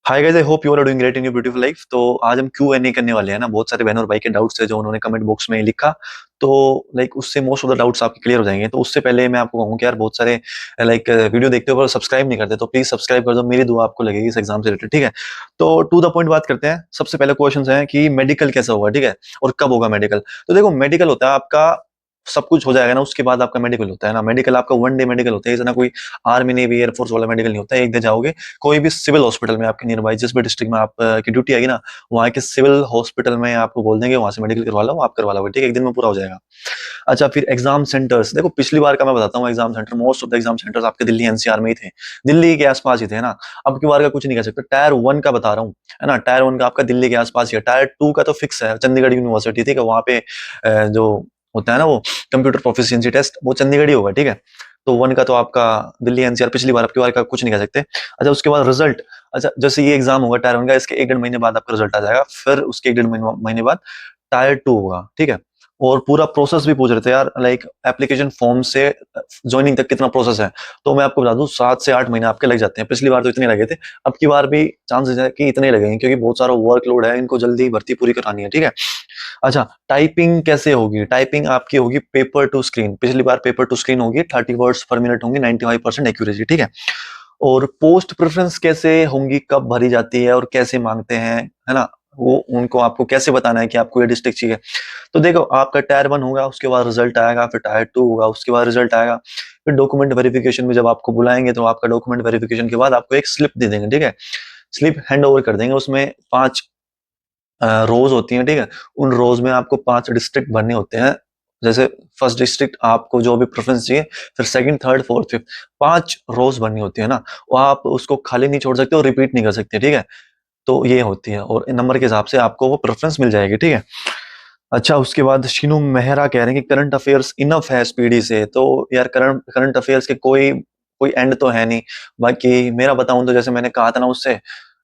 Hi guys, I hope you are doing great in your beautiful life. तो आज हम Q N A करने वाले हैं ना। बहुत सारे बहनों और भाई के डाउट्स थे जो उन्होंने कमेंट बॉक्स में लिखा। तो उससे मोस्ट ऑफ द डाउट्स आपके क्लियर हो जाएंगे। तो उससे पहले मैं आपको कहूँ कि यार बहुत सारे वीडियो देखते हो पर सब्सक्राइब नहीं करते, तो प्लीज सब्सक्राइब कर दो। मेरी दुआ आपको लगेगी इस एग्जाम से रिलेटेड, ठीक है। तो टू द पॉइंट बात करते हैं। सबसे पहले क्वेश्चन है कि मेडिकल कैसा होगा, ठीक है, और कब होगा मेडिकल। तो देखो, मेडिकल होता है आपका सब कुछ हो जाएगा ना उसके बाद आपका मेडिकल होता है ना। मेडिकल आपका वन डे मेडिकल होता है, ऐसा ना कोई आर्मी नेवी एयरफोर्स वाला मेडिकल नहीं होता है। एक दिन जाओगे कोई भी सिविल हॉस्पिटल में आपके नियर बाई, जिस भी डिस्ट्रिक्ट में आप की ड्यूटी आएगी ना, वहाँ के सिविल हॉस्पिटल में आपको बोल देंगे वहां से मेडिकल करवा लो, आप करवा लोगे, ठीक है, एक दिन में पूरा हो जाएगा। अच्छा, फिर एग्जाम सेंटर्स देखो, पिछली बार का मैं बताता हूँ। Exam centre, most of the exam centres आपके दिल्ली एनसीआर में ही थे, दिल्ली के आसपास ही थे ना। अब की बार का कुछ नहीं कह सकते। टायर वन का बता रहा हूँ, है ना। टायर वन का आपका दिल्ली के आसपास ही है। टायर टू का तो फिक्स है, चंडीगढ़ यूनिवर्सिटी, ठीक है। वहाँ पे जो होता है ना वो कंप्यूटर प्रोफिशिएंसी टेस्ट, वो चंडीगढ़ ही होगा, ठीक है। तो वन का तो आपका दिल्ली एनसीआर, पिछली बार आपकी बार का कुछ नहीं कह सकते। अच्छा, उसके बाद रिजल्ट। अच्छा, जैसे ये एग्जाम होगा टायर वन का, इसके एक डेढ़ महीने बाद आपका रिजल्ट आ जाएगा। फिर उसके एक डेढ़ महीने बाद टायर टू होगा, ठीक है। और पूरा प्रोसेस भी पूछ रहे थे यार, एप्लीकेशन फॉर्म से ज्वाइनिंग तक कितना प्रोसेस है। तो मैं आपको बता दूं, 7 से 8 महीने आपके लग जाते हैं। पिछली बार तो इतने लगे थे, अब की बार भी चांसेस है कि इतने ही लगेंगे, क्योंकि बहुत सारा वर्कलोड है, इनको जल्दी भर्ती पूरी करानी है, ठीक है। अच्छा, टाइपिंग कैसे होगी। टाइपिंग आपकी होगी पेपर टू स्क्रीन। पिछली बार पेपर टू स्क्रीन होगी, 30 वर्ड्स पर मिनट होंगी, 95% एक्यूरेसी, ठीक है। और पोस्ट प्रेफरेंस कैसे होंगी, कब भरी जाती है और कैसे मांगते हैं, है ना। वो उनको आपको कैसे बताना है कि आपको ये डिस्ट्रिक्ट चाहिए। तो देखो, आपका टायर वन होगा, उसके बाद रिजल्ट आएगा, फिर टायर टू होगा, उसके बाद रिजल्ट आएगा। फिर डॉक्यूमेंट वेरिफिकेशन में जब आपको बुलाएंगे तो आपका डॉक्यूमेंट वेरिफिकेशन के बाद आपको एक स्लिप दे देंगे, ठीक है। स्लिप हैंड ओवर कर देंगे, उसमें 5 रोज होती हैं, ठीक है। उन रोज में आपको 5 डिस्ट्रिक्ट भरने होते हैं। जैसे फर्स्ट डिस्ट्रिक्ट आपको जो भी प्रेफरेंस चाहिए, फिर सेकंड, थर्ड, फोर्थ, फिफ्थ, 5 रोज भरनी होती है ना। वो आप उसको खाली नहीं छोड़ सकते और रिपीट नहीं कर सकते, ठीक है। तो ये होती है, और नंबर के हिसाब से आपको वो प्रेफरेंस मिल जाएगी, ठीक है। अच्छा, उसके बाद शिनू मेहरा कह रहे हैं कि करंट अफेयर्स इनफ है स्पीडी से। तो यार, करंट करंट अफेयर्स के कोई कोई एंड तो है नहीं। बाकी मेरा बताऊं तो जैसे मैंने कहा था ना, उससे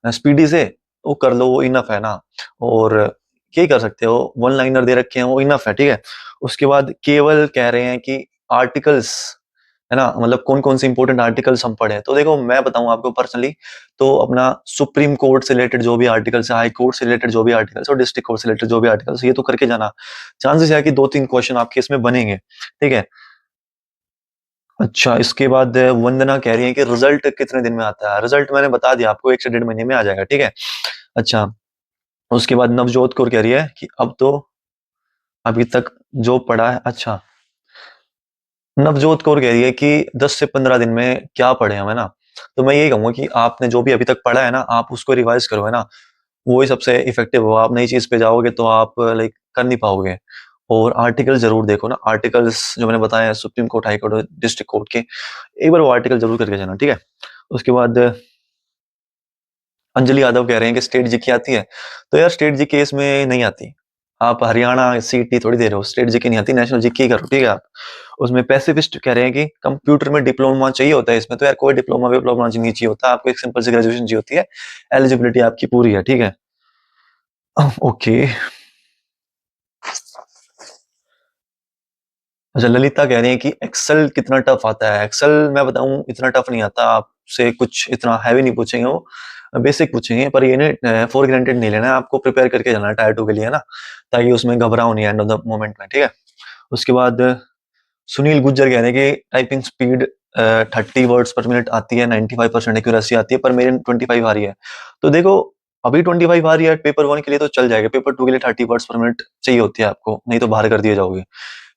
स्पीडी से वो कर लो, वो इनफ है ना। और क्या कर सकते हो, वन लाइनर दे रखे हैं, वो इनफ है, ठीक है। उसके बाद केवल कह रहे हैं कि आर्टिकल्स, है ना, मतलब कौन कौन से इंपॉर्टेंट आर्टिकल्स हम पढ़े। तो देखो, मैं बताऊं आपको पर्सनली, तो अपना सुप्रीम कोर्ट से रिलेटेड जो भी आर्टिकल्स है, हाई कोर्ट से रिलेटेड जो भी आर्टिकल्स, और डिस्ट्रिक्ट कोर्ट से रिलेटेड जो भी आर्टिकल्स, ये तो करके जाना। चांसेस है कि 2-3 क्वेश्चन आपके इसमें बनेंगे, ठीक है। अच्छा, इसके बाद वंदना कह रही है कि रिजल्ट कितने दिन में आता है। रिजल्ट मैंने बता दिया आपको, 1 से 1.5 महीने में आ जाएगा, ठीक है। अच्छा, उसके बाद नवजोत कौर कह रही है कि अब तो अभी तक जो पढ़ा है। अच्छा, नवजोत कौर कह रही है कि 10 से 15 दिन में क्या पढ़े हम, है ना। तो मैं यही कहूंगा कि आपने जो भी अभी तक पढ़ा है ना, आप उसको रिवाइज करो, है ना। वो ही सबसे इफेक्टिव हो। आप नई चीज पे जाओगे तो आप कर नहीं पाओगे। और आर्टिकल जरूर देखो ना, आर्टिकल्स जो मैंने बताया है, supreme court, high court, district court के, एक बार वो आर्टिकल जरूर करके जाना, ठीक है। उसके बाद अंजलि यादव कह रहे हैं कि स्टेट जीके आती है। तो यार, स्टेट जीके इसमें नहीं आती। आप हरियाणा सीटी थोड़ी दे रहे हो, स्टेट जीके नहीं आती, नेशनल जीके ही करो, ठीक है। आप उसमें पैसिफिस्ट कह रहे हैं कि कंप्यूटर में डिप्लोमा चाहिए होता है। इसमें तो यार कोई डिप्लोमा विप्लोमा नहीं चाहिए होता, आपको एक सिंपल सी ग्रेजुएशन चाहिए होती है। एलिजिबिलिटी आपकी पूरी है, ठीक है। ओके। अच्छा, ललिता कह रही है कि एक्सेल कितना टफ आता है। एक्सेल मैं बताऊं इतना टफ नहीं आता, आपसे कुछ इतना हैवी नहीं पूछेंगे वो, बेसिक पूछेंगे। पर ये नहीं, फॉर ग्रांटेड नहीं लेना है, आपको प्रिपेयर करके जाना है टायर टू के लिए, ना, ताकि उसमें घबराओ नहीं एंड ऑफ द मोमेंट में, ठीक है। उसके बाद सुनील गुज्जर कह रहे हैं कि टाइपिंग स्पीड 30 वर्ड्स पर मिनट आती है, 95% एक्यूरेसी आती है, पर मेरे 25 आ रही है। तो देखो, अभी 25 आ रही है पेपर वन के लिए तो चल जाएगा, पेपर टू के लिए 30 वर्ड्स पर मिनट चाहिए होती है आपको, नहीं तो बाहर कर दिए जाओगे।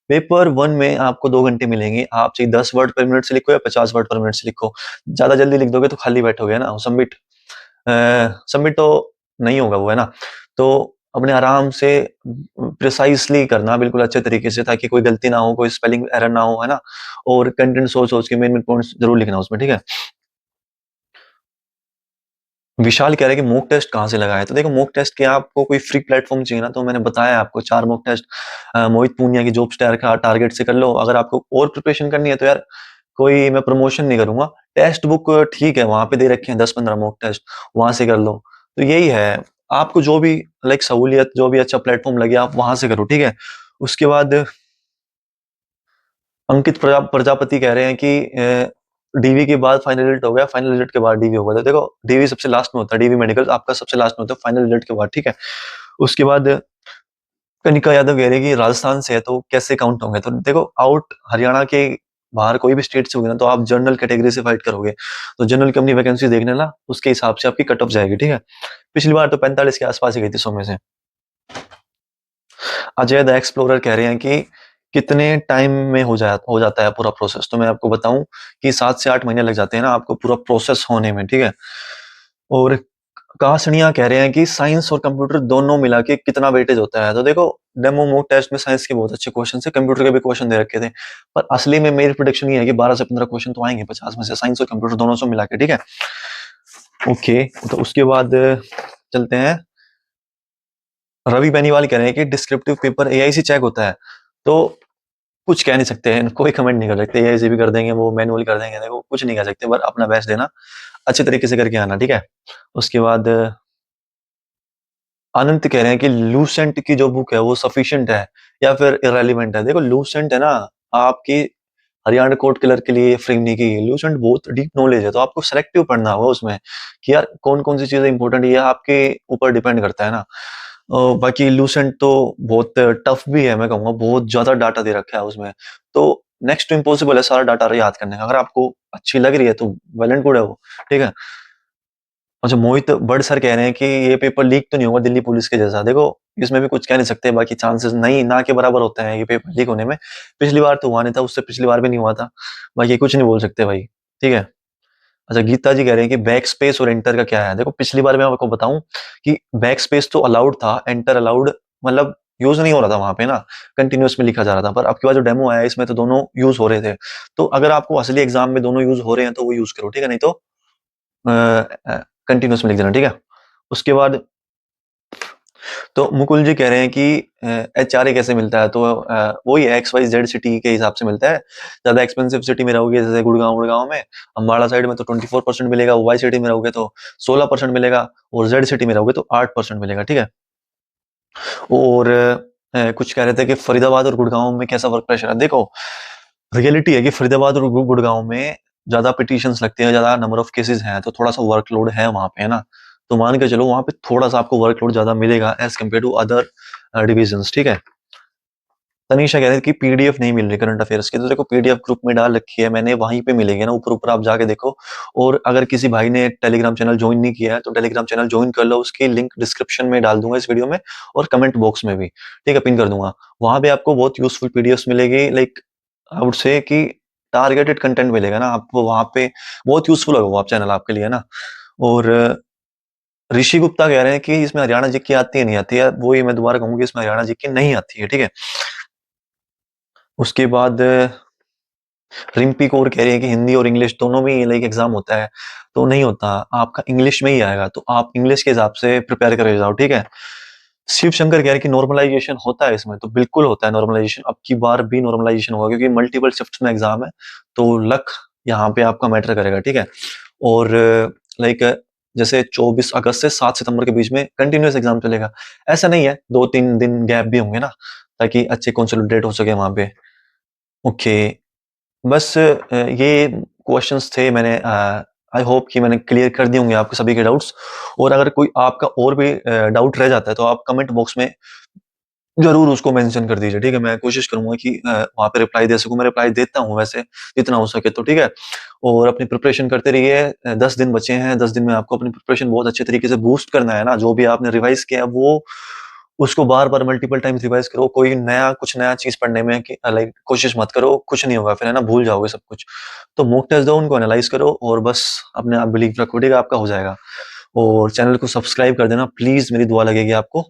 पेपर वन में आपको 2 घंटे मिलेंगे, आप चाहे 10 वर्ड पर मिनट से लिखो या 50 वर्ड पर मिनट से लिखो। ज्यादा जल्दी लिख दोगे तो खाली बैठोगे ना, सबमिट सबमिट तो नहीं होगा वो, है ना। तो अपने आराम से प्रिसाइसली करना, बिल्कुल अच्छे तरीके से, ताकि कोई गलती ना हो, कोई स्पेलिंग एरर ना हो, है ना। और कंटेंट सोच सोच के मेन मेन पॉइंट्स जरूर लिखना उसमें, ठीक है। विशाल कह रहे हैं कि मॉक टेस्ट कहाँ से लगाए। तो देखो, मॉक टेस्ट के आपको कोई फ्री प्लेटफॉर्म चाहिए ना, तो मैंने बताया आपको 4 मॉक टेस्ट मोहित पूनिया की जॉब स्टार का टारगेट से कर लो। अगर आपको और प्रिपरेशन करनी है तो यार, कोई मैं प्रमोशन नहीं करूंगा। टेस्ट बुक ठीक है, वहां पे दे रखे हैं 10-15 मॉक टेस्ट, वहां से कर लो। तो यही है, आपको जो भी सहूलियत, जो भी अच्छा प्लेटफॉर्म लगे आप वहां से करो, ठीक है। उसके बाद अंकित प्रजापति कह रहे हैं कि डीवी के बाद फाइनल रिजल्ट हो गया, फाइनल रिजल्ट के बाद डीवी होगा। तो देखो डीवी सबसे लास्ट में होता है, डीवी मेडिकल आपका सबसे लास्ट में होता है फाइनल रिजल्ट के बाद, ठीक है। उसके बाद कनिका यादव कह रही है कि राजस्थान से है तो कैसे काउंट होंगे। तो देखो आउट हरियाणा के बाहर कोई भी स्टेट से होगी ना तो आप जनरल कैटेगरी से फाइट करोगे, तो जनरल की अपनी वैकेंसी देखने ना, उसके हिसाब से आपकी कट ऑफ जाएगी, ठीक है। पिछली बार तो 45 के आसपास ही गई थी 100 में से। अजय द एक्सप्लोरर कह रहे हैं कि कितने टाइम में हो जाता है पूरा प्रोसेस। तो मैं आपको बताऊं कि 7 से 8 महीने लग जाते हैं ना आपको पूरा प्रोसेस होने में, ठीक है। और कासनिया कह रहे हैं कि साइंस और कंप्यूटर दोनों मिला के कितना वेटेज होता है। तो देखो डेमो मॉक टेस्ट में साइंस के बहुत अच्छे क्वेश्चन थे, कंप्यूटर के भी क्वेश्चन दे रखे थे, पर असली में मेरी प्रोडिक्शन ये है कि 12 से 15 क्वेश्चन तो आएंगे 50 में से, साइंस और कंप्यूटर दोनों से मिला के, ठीक है। ओके, तो उसके बाद चलते हैं। रवि बेनीवाल कह रहे हैं कि डिस्क्रिप्टिव पेपर एआई से चेक होता है। तो कुछ कह नहीं सकते हैं, कोई कमेंट नहीं कर सकते, एआई से भी कर देंगे, वो मैनुअल कर देंगे, देखो कुछ नहीं कह सकते, पर अपना बेस्ट देना, अच्छे तरीके से करके आना, ठीक है। उसके बाद आनंद कह रहे हैं कि लूसेंट की जो बुक है वो सफिशिएंट है या फिर इररेलेवेंट है। देखो लूसेंट है ना आपकी हरियाणा कोर्ट क्लर्क के लिए फ्रेम नहीं की गई। लूसेंट बहुत डीप नॉलेज है, तो आपको सेलेक्टिव पढ़ना होगा उसमें कि यार कौन कौन सी चीजें इंपॉर्टेंट है, ये आपके ऊपर डिपेंड करता है ना। बाकी लूसेंट तो बहुत टफ भी है, मैं कहूँगा बहुत ज्यादा डाटा दे रखा है उसमें, तो नेक्स्ट टू इम्पॉसिबल है सारा डाटा याद करने का। अगर आपको अच्छी लग रही है तो वेल एंड गुड है वो, ठीक है। अच्छा, मोहित बड़ सर कह रहे हैं कि ये पेपर लीक तो नहीं होगा दिल्ली पुलिस के जैसा। देखो इसमें भी कुछ कह नहीं सकते, बाकी चांसेस नहीं ना के बराबर होते हैं ये पेपर लीक होने में। पिछली बार तो हुआ नहीं था, उससे पिछली बार भी नहीं हुआ था, बाकी कुछ नहीं बोल सकते भाई, ठीक है। अच्छा, गीता जी कह रहे हैं कि बैक स्पेस और एंटर का क्या है। देखो पिछली बार मैं आपको बताऊं कि बैक स्पेस तो अलाउड था, एंटर अलाउड मतलब यूज नहीं हो रहा था वहां पे ना, कंटिन्यूस में लिखा जा रहा था। पर अब की बार जो डेमो आया है इसमें तो दोनों यूज हो रहे थे। तो अगर आपको असली एग्जाम में दोनों यूज हो रहे हैं तो वो यूज करो, ठीक है, नहीं तो कंटिन्यूस में लिख देना, ठीक है। उसके बाद तो मुकुल जी कह रहे हैं कि एचआरए कैसे मिलता है। तो वही XYZ सिटी के हिसाब से मिलता है। ज्यादा एक्सपेंसिव सिटी में रहोगे जैसे गुड़गांव गुड़गांव में, अम्बाड़ा साइड में तो 24% मिलेगा, वाई सिटी में रहोगे तो 16% मिलेगा, और जेड सिटी में रहोगे तो 8% मिलेगा, ठीक है। और कुछ कह रहे थे कि फरीदाबाद और गुड़गांव में कैसा वर्क प्रेशर है। देखो रियलिटी है कि फरीदाबाद और गुड़गांव में ज्यादा पिटिशंस लगती है, ज्यादा नंबर ऑफ केसेस हैं, तो थोड़ा सा वर्कलोड है वहां पे, है ना। तो मान के चलो वहां पे थोड़ा सा आपको वर्कलोड ज्यादा मिलेगा as compare to other divisions, ठीक है। तनीषा कह रही है कि पीडीएफ नहीं मिल रही करंट अफेयर्स की। तो देखो पीडीएफ ग्रुप में डाल रखी है मैंने, वहीं पे मिलेगी ना, ऊपर ऊपर आप जाके देखो। और अगर किसी भाई ने टेलीग्राम चैनल ज्वाइन नहीं किया है तो टेलीग्राम चैनल ज्वाइन कर लो, उसकी लिंक डिस्क्रिप्शन में डाल दूंगा इस वीडियो में, और कमेंट बॉक्स में भी, ठीक है, पिन कर दूंगा। वहां पे आपको बहुत यूजफुल पीडीएफ मिलेगी, लाइक आई वुड से कि टारगेटेड कंटेंट मिलेगा ना आपको वहां पे, बहुत यूजफुल होगा वो आप चैनल आपके लिए ना। और ऋषि गुप्ता कह रहे हैं कि इसमें हरियाणा जी की आती है नहीं आती है। वही मैं दोबारा कहूंगी, इसमें हरियाणा जी की नहीं आती है, ठीक है। उसके बाद रिम्पी कौर कह रही है कि हिंदी और इंग्लिश दोनों में लाइक एग्जाम होता है। तो नहीं होता, आपका इंग्लिश में ही आएगा, तो आप इंग्लिश के हिसाब से प्रिपेयर करे जाओ, ठीक है। शिव शंकर कह रहे हैं कि नॉर्मलाइजेशन होता है इसमें। तो बिल्कुल होता है नॉर्मलाइजेशन, अब की बार भी नॉर्मलाइजेशन होगा क्योंकि मल्टीपल शिफ्ट में एग्जाम है, तो लक यहाँ पे आपका मैटर करेगा, ठीक है। और लाइक जैसे 24 अगस्त से 7 सितंबर के बीच में कंटिन्यूअस एग्जाम चलेगा। ऐसा नहीं है, 2-3 दिन गैप भी होंगे ना, ताकि अच्छे कंसोलिडेट हो सके वहां पे। ओके, बस ये क्वेश्चंस थे, मैंने आई होप कि मैंने क्लियर कर दिए होंगे आपके सभी के डाउट्स। और अगर कोई आपका और भी डाउट रह जाता है तो आप कमेंट बॉक्स में जरूर उसको मेंशन कर दीजिए, ठीक है। मैं कोशिश करूंगा कि वहां पे रिप्लाई दे सकूं, मैं रिप्लाई देता हूं वैसे जितना हो सके तो, ठीक है। और अपनी प्रिपरेशन करते रहिए। 10 दिन बचे हैं, 10 दिन में आपको अपनी प्रिपरेशन बहुत अच्छे तरीके से बूस्ट करना है ना। जो भी आपने रिवाइज किया है वो उसको बार बार मल्टीपल टाइम्स रिवाइज करो। कोई नया कुछ नया चीज पढ़ने में कि लाइक कोशिश मत करो, कुछ नहीं होगा फिर, है ना, भूल जाओगे सब कुछ। तो मॉक टेस्ट दो, उनको एनालाइज करो और बस अपने आप बिलीव रखो, ठीक है, आपका हो जाएगा। और चैनल को सब्सक्राइब कर देना प्लीज, मेरी दुआ लगेगी आपको,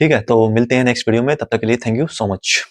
ठीक है। तो मिलते हैं नेक्स्ट वीडियो में, तब तक के लिए थैंक यू सो मच।